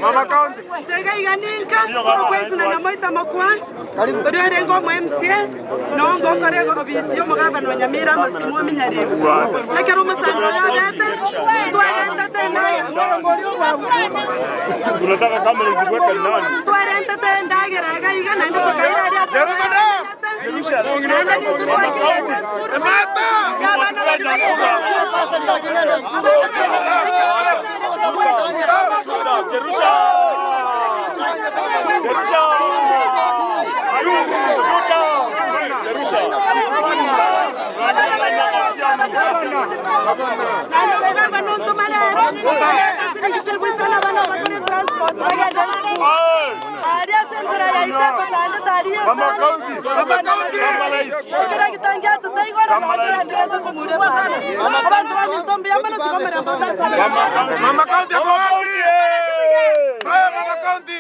Mama County. Sega iganinka, kwezi na ngamoita makwa. Bado rengo MCA, nongo korego obisio magava no nyamira maskimo minyari. Ekero matanga ya bete, tuarenta tena. Tunataka kamera ziweke ndani. Tuarenta tena geraga iga nende tokaira ya. Jerusha. Nende ni tutoakire skuru. Mata. Ya bana Jerusha. Jerusha. Jerusha. Mama County.